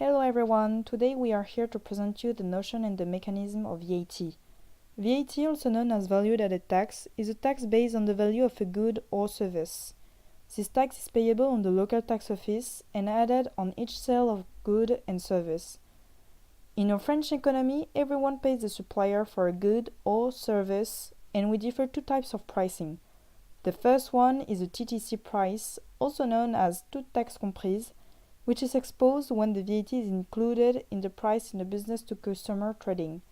Hello everyone, today we are here to present you the notion and the mechanism of VAT. VAT, also known as value-added tax, is a tax based on the value of a good or service. This tax is payable on the local tax office and added on each sale of good and service. In our French economy, everyone pays the supplier for a good or service, and we differ two types of pricing. The first one is a TTC price, also known as toute taxe comprise, which is exposed when the VAT is included in the price in the business-to-customer trading.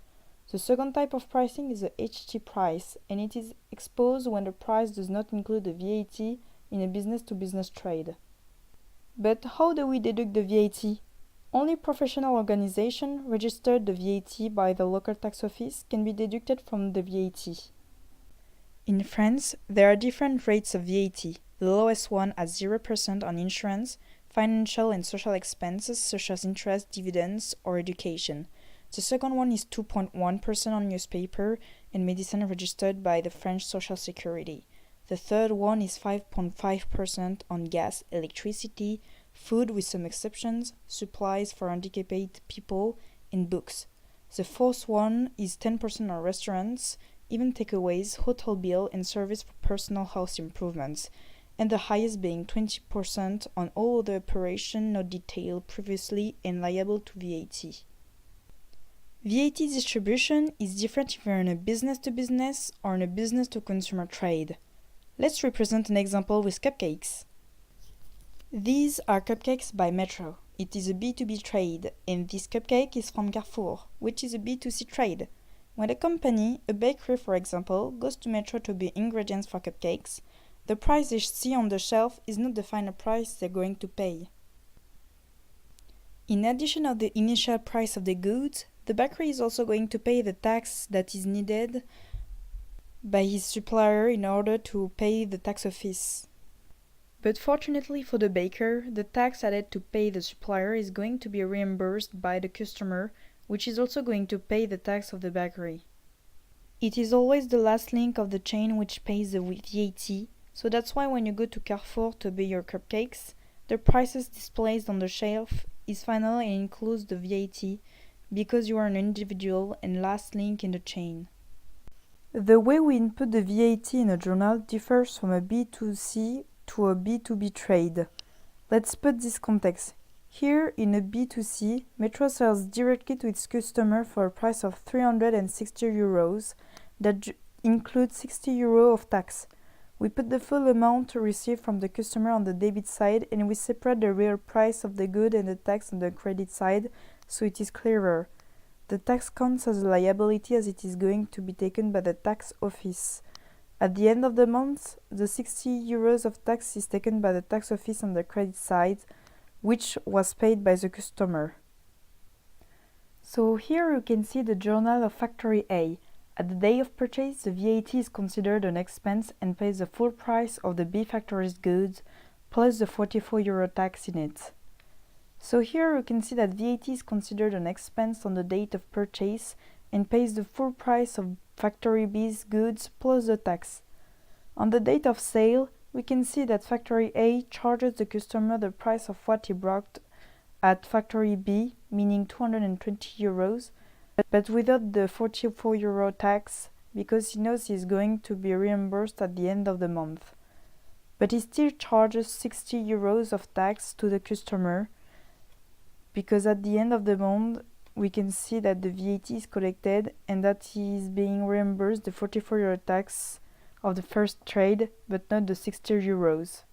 The second type of pricing is the HT price, and it is exposed when the price does not include the VAT in a business-to-business trade. But how do we deduct the VAT? Only professional organizations registered the VAT by the local tax office can be deducted from the VAT. In France, there are different rates of VAT, the lowest one at 0% on insurance, financial and social expenses such as interest, dividends, or education. The second one is 2.1% on newspaper and medicine registered by the French Social Security. The third one is 5.5% on gas, electricity, food with some exceptions, supplies for handicapped people, and books. The fourth one is 10% on restaurants, even takeaways, hotel bill, and service for personal house improvements, and the highest being 20% on all other operations not detailed previously and liable to VAT. VAT distribution is different if you're in a business-to-business or in a business-to-consumer trade. Let's represent an example with cupcakes. These are cupcakes by Metro. It is a B2B trade, and this cupcake is from Carrefour, which is a B2C trade. When a company, a bakery for example, goes to Metro to buy ingredients for cupcakes, the price they see on the shelf is not the final price they're going to pay. In addition to the initial price of the goods, the bakery is also going to pay the tax that is needed by his supplier in order to pay the tax office. But fortunately for the baker, the tax added to pay the supplier is going to be reimbursed by the customer, which is also going to pay the tax of the bakery. It is always the last link of the chain which pays the VAT, so that's why when you go to Carrefour to buy your cupcakes, the prices displayed on the shelf is final and includes the VAT, because you are an individual and last link in the chain. The way we input the VAT in a journal differs from a B2C to a B2B trade. Let's put this context. Here, in a B2C, Metro sells directly to its customer for a price of 360 euros that includes 60 euros of tax. We put the full amount received from the customer on the debit side and we separate the real price of the good and the tax on the credit side so it is clearer. The tax counts as a liability as it is going to be taken by the tax office. At the end of the month, the 60 euros of tax is taken by the tax office on the credit side, which was paid by the customer. So here you can see the journal of Factory A. At the day of purchase, the VAT is considered an expense and pays the full price of the B factory's goods plus the 44 euro tax in it. So here you can see that VAT is considered an expense on the date of purchase and pays the full price of Factory B's goods plus the tax. On the date of sale, we can see that Factory A charges the customer the price of what he bought at Factory B, meaning 220 euros, but without the 44 euro tax, because he knows he is going to be reimbursed at the end of the month. But he still charges 60 euros of tax to the customer, because at the end of the month, we can see that the VAT is collected and that he is being reimbursed the 44 euro tax of the first trade, but not the 60 euros.